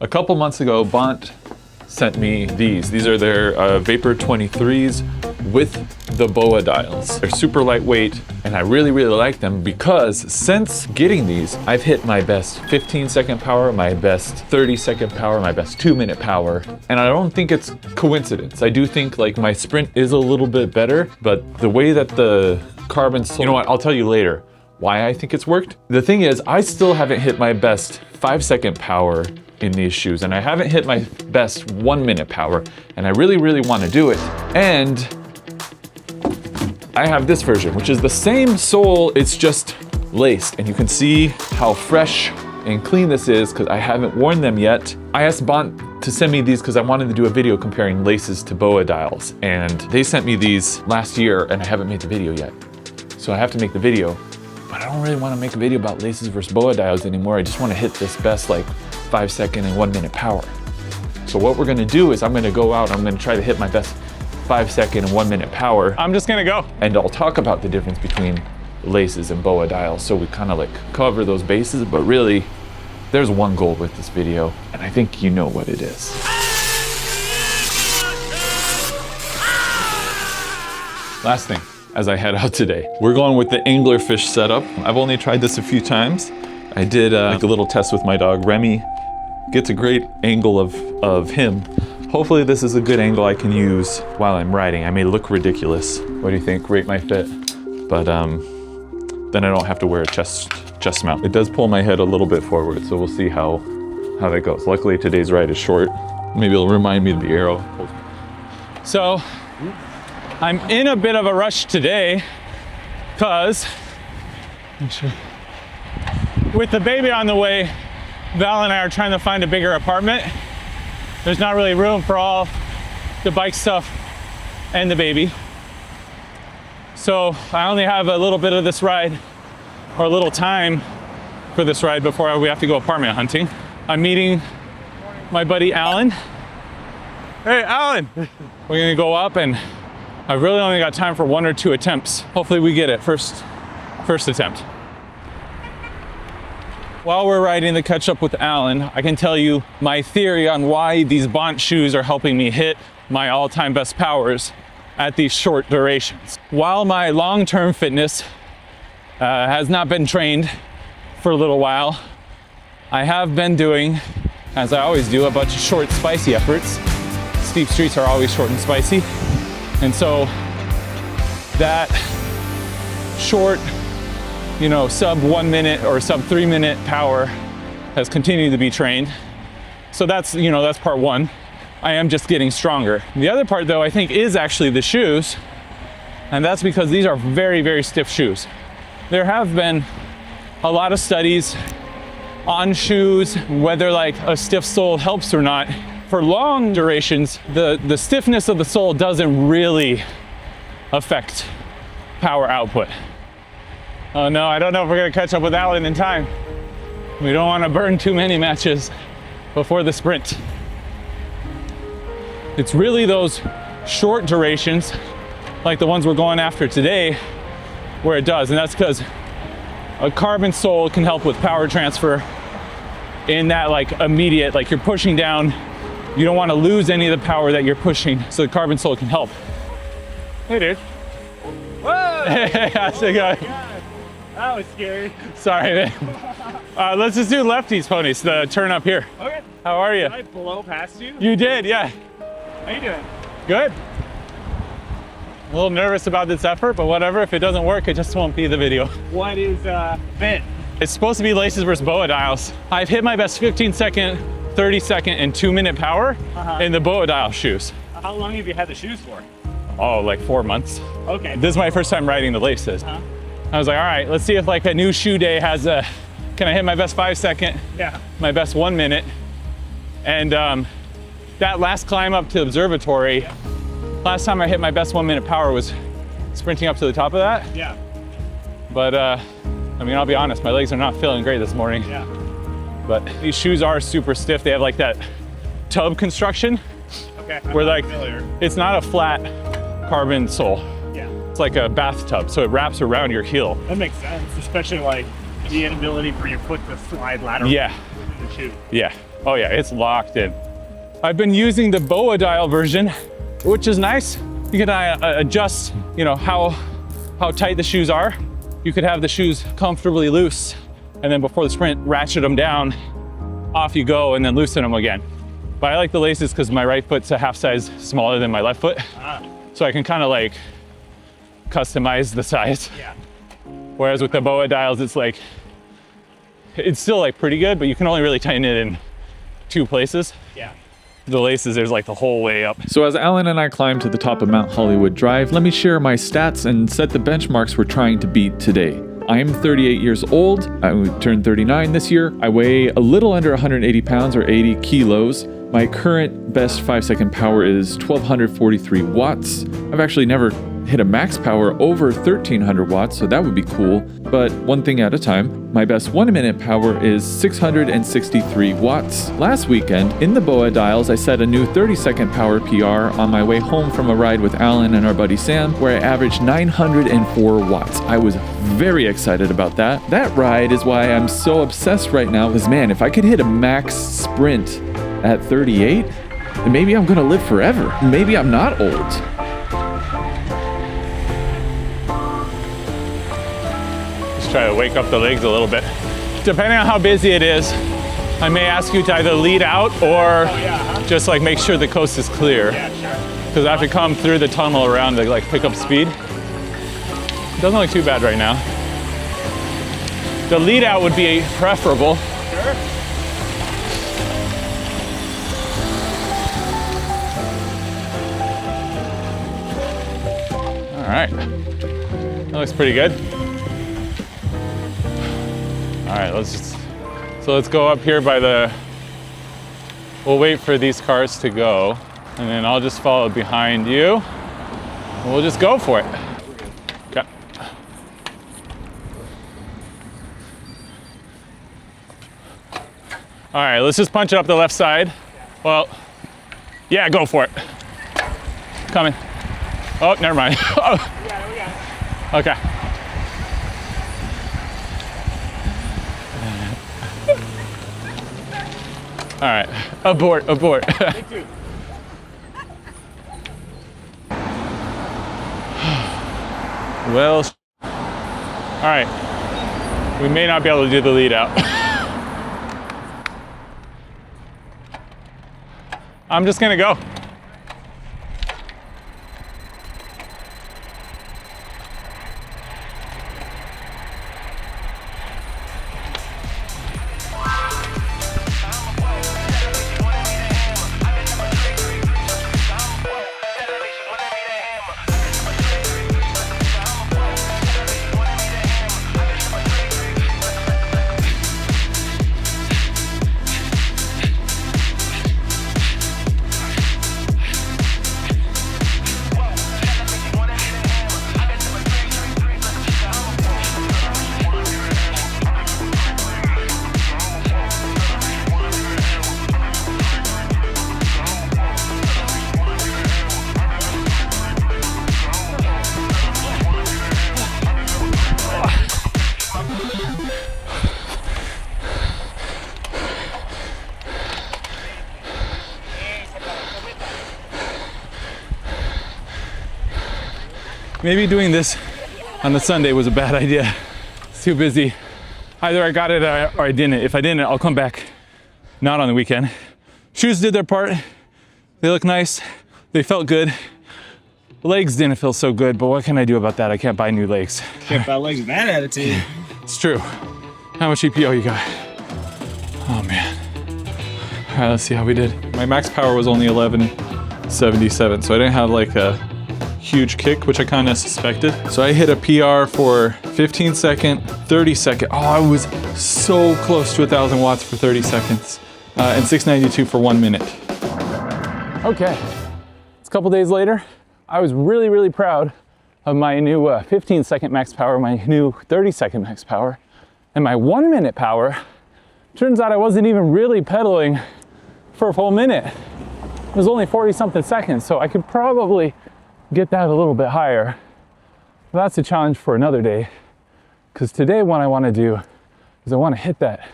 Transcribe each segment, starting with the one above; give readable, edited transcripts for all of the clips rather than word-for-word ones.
A couple months ago, Bont sent me these. These are their Vapor 23s with the BOA dials. They're super lightweight, and I really like them because since getting these, I've hit my best 15-second power, my best 30-second power, my best 2-minute power, and I don't think it's coincidence. I do think like my sprint is a little bit better, but the way that the carbon, you know what, I'll tell you later why I think it's worked. The thing is, I still haven't hit my best 5-second power in these shoes, and I haven't hit my best 1-minute power, and I really want to do it. And I have this version, which is the same sole, it's just laced, and you can see how fresh and clean this is because I haven't worn them yet. I asked Bont to send me these because I wanted to do a video comparing laces to BOA dials, and they sent me these last year, and I haven't made the video yet. So I have to make the video, but I don't really want to make a video about laces versus BOA dials anymore. I just want to hit this best like 5-second and 1-minute power. So what we're gonna do is I'm gonna go out, I'm gonna try to hit my best 5-second and 1-minute power. I'm just gonna go. And I'll talk about the difference between laces and BOA dials. So we kind of like cover those bases, but really there's one goal with this video, and I think you know what it is. Last thing, as I head out today, we're going with the anglerfish setup. I've only tried this a few times. I did like a little test with my dog, Remy. Gets a great angle of him. Hopefully this is a good angle I can use while I'm riding. I may look ridiculous. What do you think? Rate my fit. But then I don't have to wear a chest mount. It does pull my head a little bit forward, so we'll see how that goes. Luckily today's ride is short. Maybe it'll remind me of the arrow. So I'm in a bit of a rush today because with the baby on the way, Val and I are trying to find a bigger apartment. There's not really room for all the bike stuff and the baby. So I only have a little bit of this ride, or a little time for this ride before we have to go apartment hunting. I'm meeting my buddy Alan. Hey, Alan! We're gonna go up, and I really only got time for 1 or 2 attempts. Hopefully we get it first attempt. While we're riding the catch up with Alan, I can tell you my theory on why these Bont shoes are helping me hit my all-time best powers at these short durations. While my long-term fitness has not been trained for a little while, I have been doing, as I always do, a bunch of short, spicy efforts. Steep streets are always short and spicy. And so that short, sub 1 minute or sub 3 minute power has continued to be trained. So that's part one. I am just getting stronger. The other part though, I think, is actually the shoes. And that's because these are very stiff shoes. There have been a lot of studies on shoes, whether like a stiff sole helps or not. For long durations, the stiffness of the sole doesn't really affect power output. Oh no, I don't know if we're gonna catch up with Alan in time. We don't want to burn too many matches before the sprint. It's really those short durations, like the ones we're going after today, where it does, and that's because a carbon sole can help with power transfer in that like immediate, like you're pushing down, you don't want to lose any of the power that you're pushing, so the carbon sole can help. Hey dude. Whoa! Hey, how's it going? That was scary. Sorry, man. Let's just do lefties, ponies, the turn up here. Okay. How are you? Did I blow past you? You did, yeah. How you doing? Good. A little nervous about this effort, but whatever. If it doesn't work, it just won't be the video. What is fit? It's supposed to be laces versus BOA dials. I've hit my best 15-second, 30-second, and 2-minute power in the BOA dial shoes. How long have you had the shoes for? Oh, like 4 months. Okay. This is my first time riding the laces. I was like, all right, let's see if like a new shoe day has can I hit my best 5-second, my best 1 minute. And that last climb up to the observatory, last time I hit my best 1 minute power was sprinting up to the top of that. Yeah. But I mean, I'll be honest, my legs are not feeling great this morning. Yeah. But these shoes are super stiff. They have like that tub construction. Okay. Where like, familiar. It's not a flat carbon sole. Yeah. It's like a bathtub, so it wraps around your heel. That makes sense, especially like the inability for your foot to slide laterally. Yeah. the shoe. Yeah. Oh yeah, it's locked in. I've been using the BOA dial version, which is nice. You can adjust, you know, how tight the shoes are. You could have the shoes comfortably loose, and then before the sprint, ratchet them down, off you go, and then loosen them again. But I like the laces because my right foot's a half size smaller than my left foot. So I can kind of like customize the size. Yeah. Whereas with the BOA dials, it's like, it's still like pretty good, but you can only really tighten it in 2 places. Yeah. The laces, there's like the whole way up. So as Alan and I climb to the top of Mount Hollywood Drive, let me share my stats and set the benchmarks we're trying to beat today. I am 38 years old. I turned 39 this year. I weigh a little under 180 pounds or 80 kilos. My current best 5-second power is 1243 watts. I've actually never hit a max power over 1300 watts, so that would be cool. But one thing at a time. My best 1-minute power is 663 watts. Last weekend, in the BOA dials, I set a new 30-second power PR on my way home from a ride with Alan and our buddy Sam, where I averaged 904 watts. I was very excited about that. That ride is why I'm so obsessed right now, because man, if I could hit a max sprint at 38, then maybe I'm gonna live forever. Maybe I'm not old. Just try to wake up the legs a little bit. Depending on how busy it is, I may ask you to either lead out or just like make sure the coast is clear. Yeah, sure. Because I have to come through the tunnel around to like pick up speed. It doesn't look too bad right now. The lead out would be preferable. Sure. All right, that looks pretty good. All right, let's go up here by the, we'll wait for these cars to go, and then I'll just follow behind you, and we'll just go for it. Okay. All right, let's just punch it up the left side. Well, yeah, go for it. Coming. Oh, never mind. Oh. We got it. Okay. All right, abort. Take 2. Well, all right. We may not be able to do the lead out. I'm just gonna go. Maybe doing this on the Sunday was a bad idea. It's too busy. Either I got it or I didn't. If I didn't, I'll come back not on the weekend. Shoes did their part. They look nice. They felt good. Legs didn't feel so good, but what can I do about that? I can't buy new legs. Can't buy legs with that attitude. It's true. How much EPO you got? Oh man. All right, let's see how we did. My max power was only 1177, so I didn't have like a huge kick, which I kind of suspected. So I hit a PR for 15 second, 30 second. Oh, I was so close to 1,000 watts for 30 seconds. And 692 for 1 minute. Okay, it's a couple days later. I was really, really proud of my new 15-second max power, my new 30-second max power, and my 1 minute power. Turns out I wasn't even really pedaling for a full minute. It was only 40-something seconds, so I could probably get that a little bit higher. But that's a challenge for another day, because today what I want to do is I want to hit that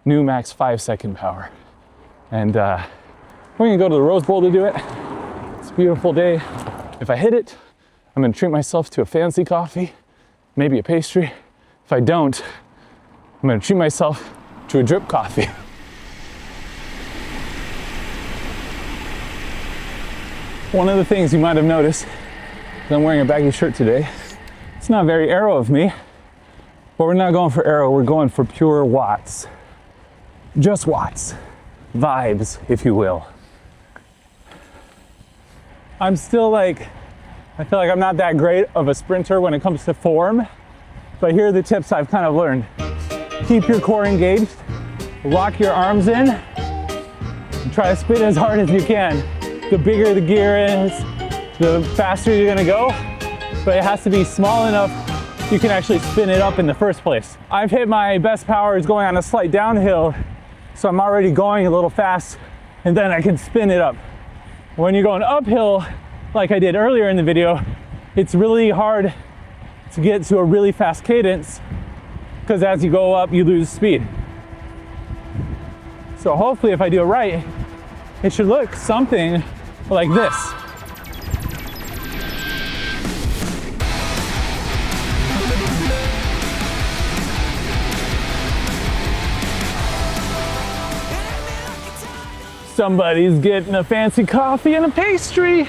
new max 5-second power. And we're gonna go to the Rose Bowl to do it. It's a beautiful day. If I hit it, I'm gonna treat myself to a fancy coffee, maybe a pastry. If I don't, I'm gonna treat myself to a drip coffee. One of the things you might have noticed is I'm wearing a baggy shirt today. It's not very aero of me, but we're not going for aero, we're going for pure watts. Just watts. Vibes, if you will. I'm still I feel like I'm not that great of a sprinter when it comes to form, but here are the tips I've kind of learned. Keep your core engaged, lock your arms in, and try to spin as hard as you can. The bigger the gear is, the faster you're gonna go, but it has to be small enough you can actually spin it up in the first place. I've hit my best powers going on a slight downhill, so I'm already going a little fast, and then I can spin it up. When you're going uphill, like I did earlier in the video, it's really hard to get to a really fast cadence, because as you go up, you lose speed. So hopefully if I do it right, it should look something like this. Somebody's getting a fancy coffee and a pastry.